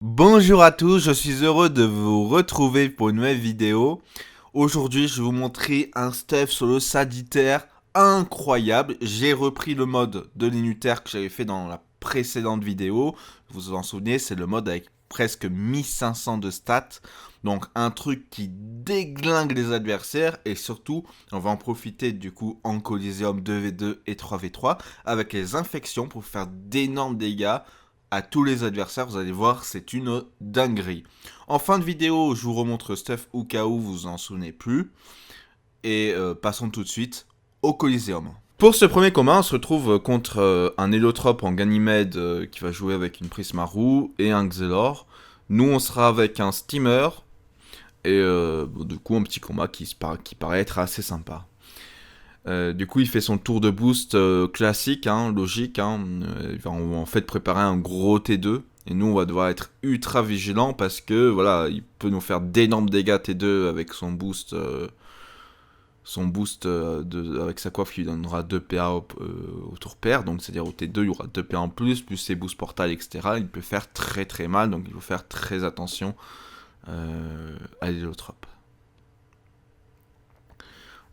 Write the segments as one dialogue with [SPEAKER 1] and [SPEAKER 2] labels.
[SPEAKER 1] Bonjour à tous, je suis heureux de vous retrouver pour une nouvelle vidéo. Aujourd'hui, je vais vous montrer un stuff sur le Sagittaire incroyable. J'ai repris le mode de l'inutaire que j'avais fait dans la précédente vidéo. Vous vous en souvenez, c'est le mode avec presque 1500 de stats. Donc un truc qui déglingue les adversaires et surtout, on va en profiter du coup en Coliseum 2v2 et 3v3 avec les infections pour faire d'énormes dégâts à tous les adversaires. Vous allez voir, c'est une dinguerie. En fin de vidéo, je vous remontre stuff au cas où vous vous en souvenez plus. Et passons tout de suite au Coliseum. Pour ce premier combat, on se retrouve contre un Hélotrope en Ganymède qui va jouer avec une Prismarou et un Xelor. Nous, on sera avec un Steamer. Et du coup, un petit combat qui paraît être assez sympa. Du coup, il fait son tour de boost classique, hein, logique. Hein. Il va en fait préparer un gros T2. Et nous, on va devoir être ultra vigilant parce que voilà, il peut nous faire d'énormes dégâts T2 avec son boost. Avec sa coiffe qui lui donnera 2 PA au tour pair. Donc, c'est-à-dire au T2, il y aura 2 PA en plus ses boosts portales, etc. Il peut faire très très mal. Donc, il faut faire très attention à l'hélotrope.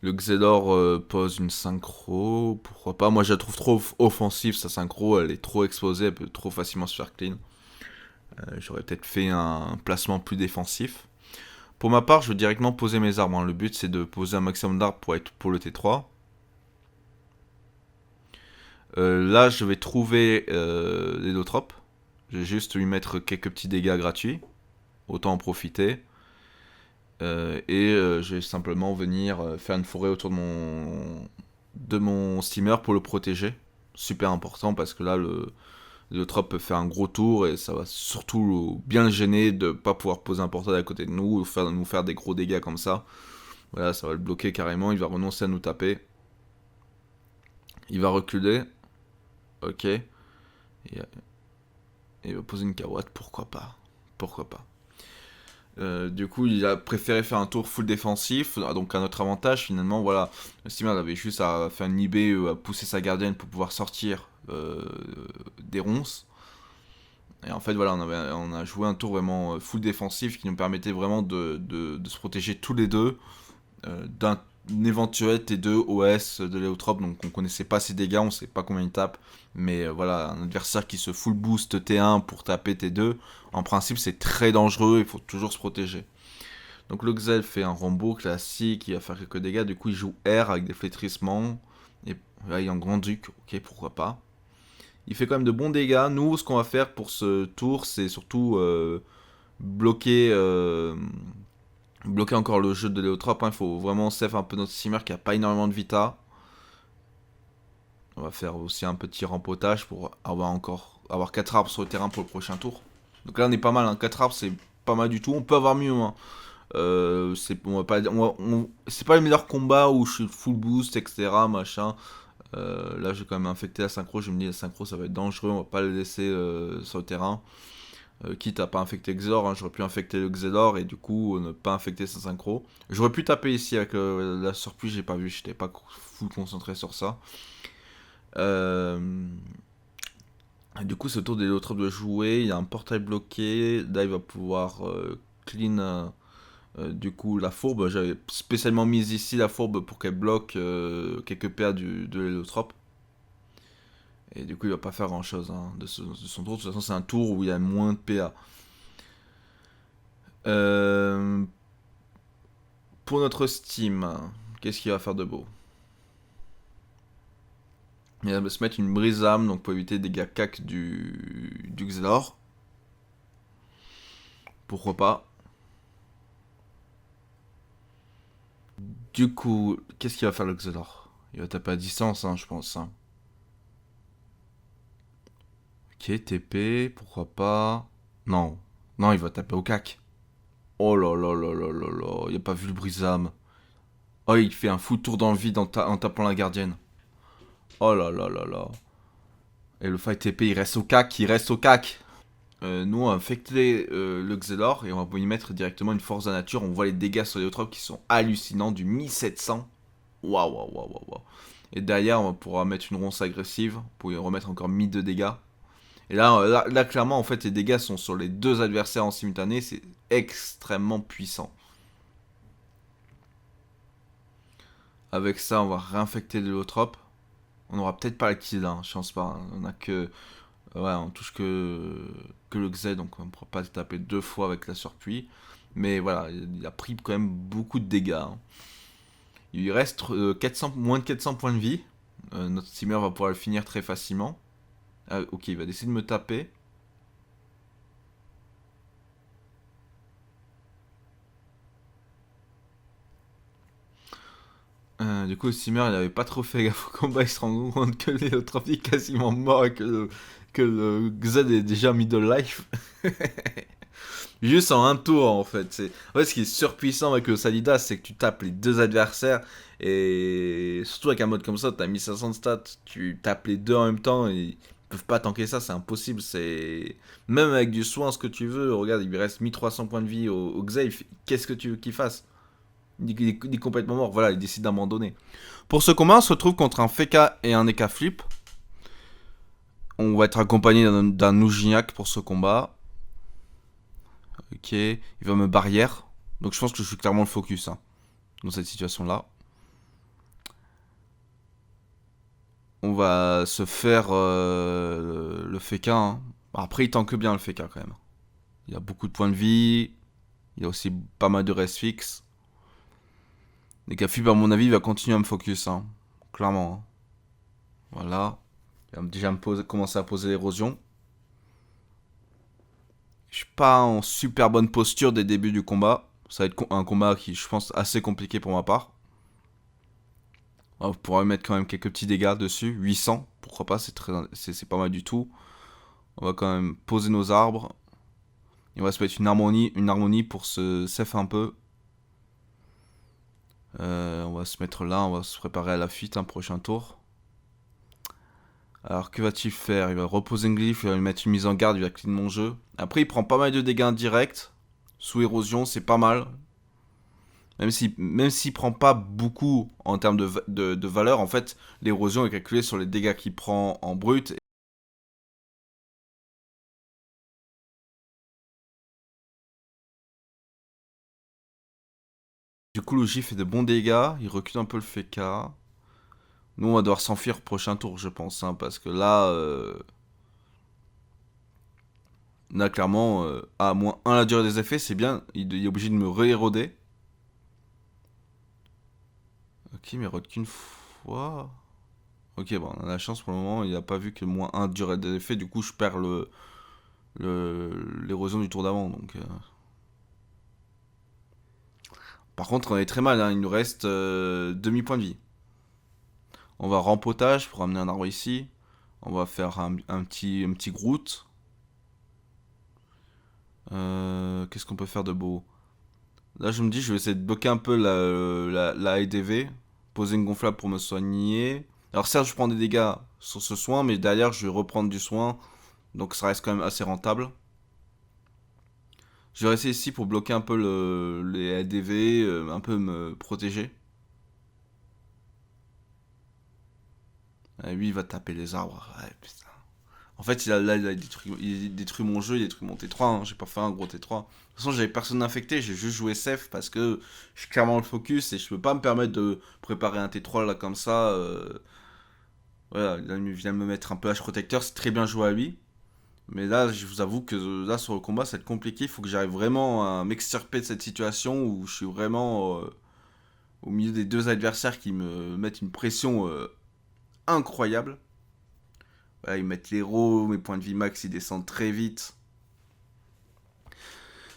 [SPEAKER 1] Le Xelor pose une synchro, pourquoi pas. Moi je la trouve trop offensive sa synchro, elle est trop exposée, elle peut trop facilement se faire clean. J'aurais peut-être fait un placement plus défensif. Pour ma part, je veux directement poser mes arbres. Hein. Le but c'est de poser un maximum d'arbres pour le T3. Là je vais trouver l'Hélotrope. Je vais juste lui mettre quelques petits dégâts gratuits. Autant en profiter. Je vais simplement venir faire une forêt autour de mon steamer pour le protéger. Super important parce que là, le trop peut faire un gros tour et ça va surtout bien le gêner de ne pas pouvoir poser un portail à côté de nous ou nous faire des gros dégâts comme ça. Voilà, ça va le bloquer carrément, il va renoncer à nous taper. Il va reculer. Ok. Il va poser une carotte, pourquoi pas. Pourquoi pas. Du coup, il a préféré faire un tour full défensif, donc à notre avantage finalement. Voilà, Steamer avait juste à faire une IB, à pousser sa gardienne pour pouvoir sortir des ronces. Et en fait, voilà, on a joué un tour vraiment full défensif qui nous permettait vraiment de se protéger tous les deux d'un éventuel T2 OS de Léotrope. Donc on connaissait pas ses dégâts, on sait pas combien il tape. Mais voilà, un adversaire qui se full boost T1 pour taper T2, en principe c'est très dangereux, il faut toujours se protéger. Donc le Xel fait un Rambo classique, il va faire quelques dégâts, du coup il joue R avec des flétrissements. Et là il est en Grand Duc, ok pourquoi pas. Il fait quand même de bons dégâts. Nous, ce qu'on va faire pour ce tour, c'est surtout bloquer, bloquer encore le jeu de Léotrope. Hein. Il faut vraiment save un peu notre steamer qui a pas énormément de vita. On va faire aussi un petit rempotage pour avoir 4 arbres sur le terrain pour le prochain tour. Donc là on est pas mal, hein. 4 arbres c'est pas mal du tout. On peut avoir mieux. Hein. C'est pas le meilleur combat où je suis full boost, etc. Machin. Là, j'ai quand même infecté la synchro. Je me dis, la synchro, ça va être dangereux. On va pas le laisser sur le terrain. Quitte à pas infecter Xelor, hein, j'aurais pu infecter le Xelor et du coup ne pas infecter sa synchro. J'aurais pu taper ici avec la surpluie, j'ai pas vu, j'étais pas full concentré sur ça. Du coup, ce tour d'Héliotrope de jouer, il y a un portail bloqué. Là, il va pouvoir clean du coup la fourbe. J'avais spécialement mis ici la fourbe pour qu'elle bloque quelques PA de l'Héliotrope. Et du coup, il va pas faire grand chose hein, de son tour. De toute façon, c'est un tour où il y a moins de PA. Pour notre Steam, qu'est-ce qu'il va faire de beau? Il va se mettre une brise âme, donc pour éviter des dégâts cac du Xelor. Pourquoi pas? Du coup, qu'est-ce qu'il va faire le Xelor? Il va taper à distance, hein, je pense. Hein. Ok, TP, pourquoi pas? Non. Non, il va taper au cac. Oh là là là là là là, il a pas vu le brise-âme. Oh, il fait un fou tour dans le vide en tapant la gardienne. Oh là là là là. Et le fight TP, il reste au cac, il reste au cac. Nous, on va infecter le Xelor et on va y mettre directement une force de la nature. On voit les dégâts sur les Eutrope qui sont hallucinants, du 1700. Waouh, waouh, waouh, waouh. Et derrière, on pourra mettre une ronce agressive pour y remettre encore 1000 de dégâts. Et là, clairement, en fait, les dégâts sont sur les deux adversaires en simultané. C'est extrêmement puissant. Avec ça, on va réinfecter l'hélotrope. On n'aura peut-être pas la kill, hein, je pense pas. On a que... Ouais, on touche que le Xé, donc on ne pourra pas se taper deux fois avec la surpuis. Mais voilà, il a pris quand même beaucoup de dégâts, hein. Il lui reste moins de 400 points de vie. Notre steamer va pouvoir le finir très facilement. Ah, ok, il va décider de me taper. Du coup, le steamer, il avait pas trop fait gaffe au combat. Il se rend compte que l'héliotropie est quasiment mort et que le Xed est déjà middle life. Juste en un tour, en fait. En fait, ce qui est surpuissant avec le Salidas, c'est que tu tapes les deux adversaires. Et surtout avec un mode comme ça, t'as 1500 de stats, tu tapes les deux en même temps et ils peuvent pas tanker ça, c'est impossible. Même avec du soin, ce que tu veux. Regarde, il lui reste 1300 points de vie au Xav. Qu'est-ce que tu veux qu'il fasse? Il est complètement mort. Voilà, il décide d'abandonner. Pour ce combat, on se retrouve contre un Feka et un Eka Flip. On va être accompagné d'un Nougignac pour ce combat. Ok, il va me barrière. Donc je pense que je suis clairement le focus, hein, dans cette situation-là. On va se faire le Feka, hein. Après, il tank bien le Feka quand même. Il a beaucoup de points de vie. Il a aussi pas mal de rest fixe. Les Cafib, à mon avis, il va continuer à me focus, hein, clairement, hein. Voilà. Il va déjà commencer à poser l'érosion. Je suis pas en super bonne posture dès le début du combat. Ça va être un combat qui, je pense, assez compliqué pour ma part. On pourra mettre quand même quelques petits dégâts dessus. 800, pourquoi pas, c'est pas mal du tout. On va quand même poser nos arbres. Et on va se mettre une harmonie pour se safe un peu. On va se mettre là, on va se préparer à la fuite, un prochain tour. Alors que va-t-il faire? Il va reposer une glyphe, il va lui mettre une mise en garde, il va clean mon jeu. Après il prend pas mal de dégâts indirects. Sous érosion, c'est pas mal. Même s'il prend pas beaucoup en termes de valeur, en fait, l'érosion est calculée sur les dégâts qu'il prend en brut. Du coup, le J fait de bons dégâts, il recule un peu le FK. Nous, on va devoir s'enfuir au prochain tour, je pense, hein, parce que là clairement, à moins 1 la durée des effets, c'est bien, il est obligé de me ré-éroder. Ok, mais érode qu'une fois. Ok, bon, on a la chance pour le moment, il n'a pas vu que moins 1 durée des effets, du coup, je perds l'érosion du tour d'avant, donc... Par contre, on est très mal, hein, il nous reste demi-point de vie. On va rempotage pour amener un arbre ici. On va faire un petit Groot. Qu'est-ce qu'on peut faire de beau? Là, je me dis, je vais essayer de bloquer un peu la ADV. Poser une gonflable pour me soigner. Alors, certes, je prends des dégâts sur ce soin, mais derrière, je vais reprendre du soin. Donc, ça reste quand même assez rentable. Je vais rester ici pour bloquer un peu les ADV, un peu me protéger. Et lui, il va taper les arbres. Ouais, putain. En fait, il a détruit mon jeu, il a détruit mon T3, hein. J'ai pas fait un gros T3. De toute façon, j'avais personne infecté, j'ai juste joué safe parce que je suis clairement le focus et je peux pas me permettre de préparer un T3 là comme ça. Voilà, là, il vient de me mettre un peu H protecteur, c'est très bien joué à lui. Mais là, je vous avoue que là, sur le combat, ça va être compliqué. Il faut que j'arrive vraiment à m'extirper de cette situation où je suis vraiment au milieu des deux adversaires qui me mettent une pression incroyable. Voilà, ils mettent l'héros, mes points de vie max, ils descendent très vite.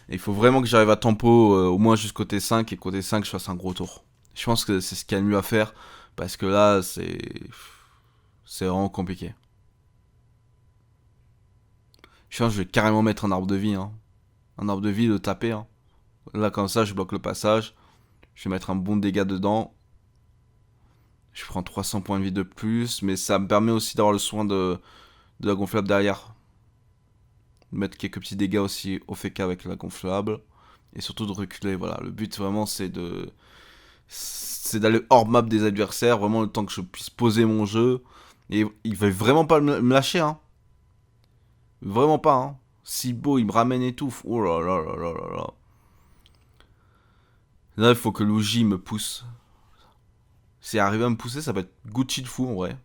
[SPEAKER 1] Et il faut vraiment que j'arrive à tempo au moins jusqu'au T5 et qu'au T5 je fasse un gros tour. Je pense que c'est ce qu'il y a de mieux à faire parce que là c'est vraiment compliqué. Je pense que je vais carrément mettre un arbre de vie, hein. Un arbre de vie, le taper, hein. Là comme ça je bloque le passage. Je vais mettre un bon dégât dedans. Je prends 300 points de vie de plus, mais ça me permet aussi d'avoir le soin de la gonflable derrière. Mettre quelques petits dégâts aussi au FK avec la gonflable. Et surtout de reculer, voilà. Le but vraiment c'est d'aller hors map des adversaires, vraiment le temps que je puisse poser mon jeu. Et il va vraiment pas me lâcher, hein. Vraiment pas, hein. Si beau, il me ramène et tout. Oh là là là là là là. Là, il faut que Luigi me pousse. Si arrive à me pousser, ça va être Gucci de fou en vrai.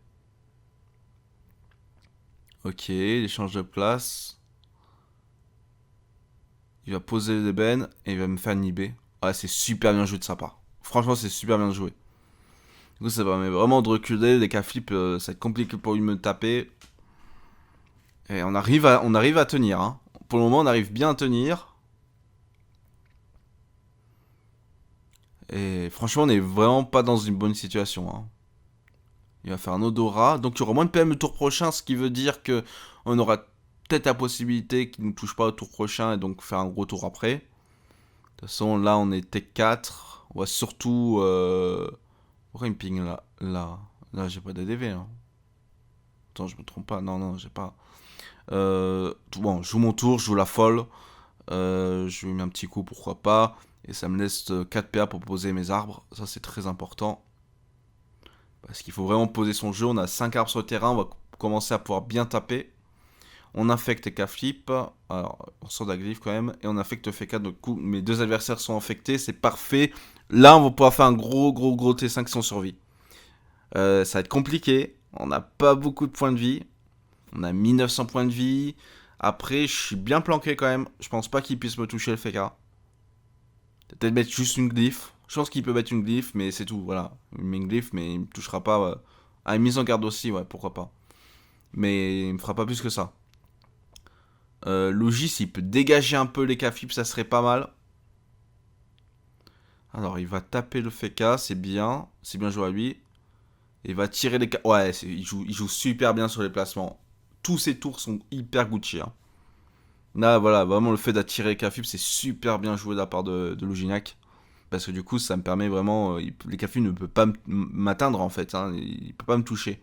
[SPEAKER 1] Ok, il change de place. Il va poser les bennes et il va me faire niber. Ouais, c'est super bien joué de sa part. Franchement, c'est super bien joué. Du coup, ça permet vraiment de reculer. Les cas flip, ça va être compliqué pour lui de me taper. Et on arrive à tenir. Hein. Pour le moment, on arrive bien à tenir. Et franchement, on est vraiment pas dans une bonne situation. Hein. Il va faire un odorat. Donc, il y aura moins de PM le tour prochain, ce qui veut dire que on aura peut-être la possibilité qu'il ne nous touche pas au tour prochain et donc faire un gros tour après. De toute façon, là, on est T4. On va surtout... Pourquoi il me ping là? Là, j'ai pas d'ADV. Hein. Attends, je me trompe pas. Non, non, j'ai pas. Bon, je joue mon tour, je joue la folle. Je lui mets un petit coup, pourquoi pas. Et ça me laisse 4 PA pour poser mes arbres. Ça, c'est très important. Parce qu'il faut vraiment poser son jeu. On a 5 arbres sur le terrain. On va commencer à pouvoir bien taper. On infecte K-Flip. Alors, on sort d'Aglyph quand même. Et on infecte F4. Donc, coup, mes deux adversaires sont infectés. C'est parfait. Là, on va pouvoir faire un gros T5 sans survie. Ça va être compliqué. On n'a pas beaucoup de points de vie. On a 1900 points de vie. Après, je suis bien planqué quand même. Je pense pas qu'il puisse me toucher le FK. Peut-être mettre juste une glyphe. Je pense qu'il peut mettre une glyphe, mais c'est tout. Voilà. Il met une glyphe, mais il me touchera pas. Ah, une mise en garde aussi, ouais, pourquoi pas. Mais il me fera pas plus que ça. Logis, s'il peut dégager un peu les K-Flip, ça serait pas mal. Alors, il va taper le FK, c'est bien. C'est bien joué à lui. Il va tirer les... Ouais, il joue super bien sur les placements. Tous ses tours sont hyper Gucci. Hein. Là, voilà, vraiment le fait d'attirer les K-Flip, c'est super bien joué de la part de Luginac. Parce que du coup, ça me permet vraiment... les K-Flip ne peuvent pas m'atteindre, en fait. Hein, il peut pas me toucher.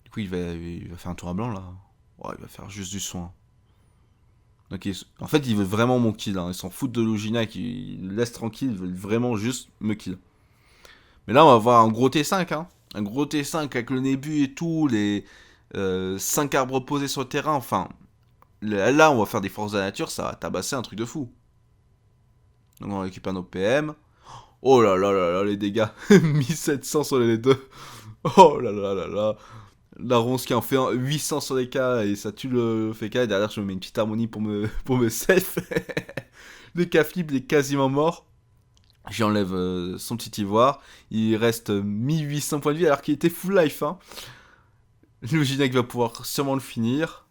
[SPEAKER 1] Du coup, il va faire un tour à blanc, là. Ouais, il va faire juste du soin. Donc, en fait, il veut vraiment mon kill. Hein. Il s'en fout de Luginac. Il le laisse tranquille. Il veut vraiment juste me kill. Mais là, on va avoir un gros T5. Hein. Un gros T5 avec le Nébu et tout. Les 5 arbres posés sur le terrain. Enfin, là, on va faire des forces de la nature. Ça va tabasser un truc de fou. Donc, on récupère nos PM. Oh là là là là, les dégâts. 1700 sur les deux. Oh là là là là. La ronce qui en fait 800 sur les K et ça tue le FK. Et derrière, je me mets une petite harmonie pour me safe. Le K-Flip, il est quasiment mort. J'enlève son petit ivoire. Il reste 1800 points de vie alors qu'il était full life. Hein. Le Ginac va pouvoir sûrement le finir.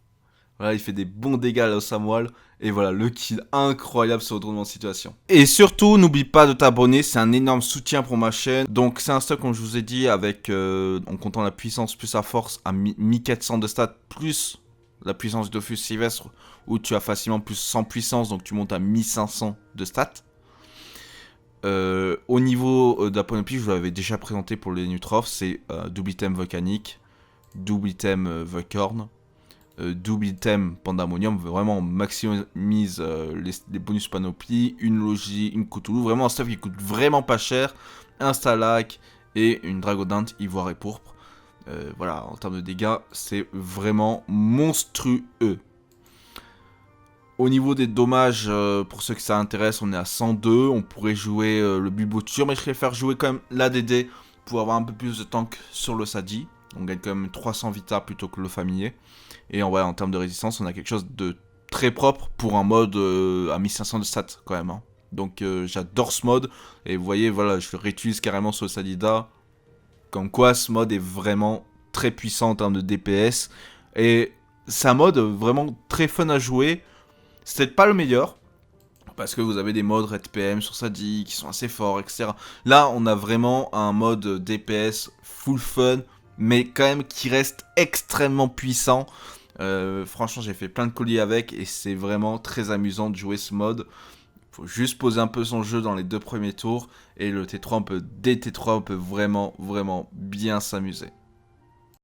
[SPEAKER 1] Voilà, il fait des bons dégâts à l'os à moelle. Et voilà, le kill incroyable sur le retournement de situation. Et surtout, n'oublie pas de t'abonner, c'est un énorme soutien pour ma chaîne. Donc c'est un stock, comme je vous ai dit, avec en comptant la puissance plus la force, à 1400 de stats, plus la puissance de Dofus Sylvestre, où tu as facilement plus 100 puissance, donc tu montes à 1500 de stats. Au niveau de la panoplie, je vous l'avais déjà présenté pour les Nutrof, c'est double item volcanique, double item Volcorn, double item Pandemonium, vraiment maximise les bonus panoplie, une logie, une Cthulhu, vraiment un stuff qui coûte vraiment pas cher, un Stalak et une Dragodinte ivoire et pourpre. Voilà, en termes de dégâts, c'est vraiment monstrueux. Au niveau des dommages, pour ceux que ça intéresse, on est à 102. On pourrait jouer le Bulboture, mais je préfère jouer quand même l'ADD pour avoir un peu plus de tank sur le Sadi. On gagne quand même 300 vita plutôt que le familier. Et en termes de résistance, on a quelque chose de très propre pour un mode à 1500 de stats quand même. Hein. Donc j'adore ce mode. Et vous voyez, voilà, je le réutilise carrément sur le Sadida. Comme quoi, ce mode est vraiment très puissant en termes de DPS. Et c'est un mode vraiment très fun à jouer. C'est peut-être pas le meilleur, parce que vous avez des modes Red PM sur Sadi qui sont assez forts, etc. Là, on a vraiment un mode DPS full fun, mais quand même qui reste extrêmement puissant. Franchement, j'ai fait plein de colis avec, et c'est vraiment très amusant de jouer ce mode. Faut juste poser un peu son jeu dans les 2 premiers tours, et le T3, dès T3, on peut vraiment bien s'amuser.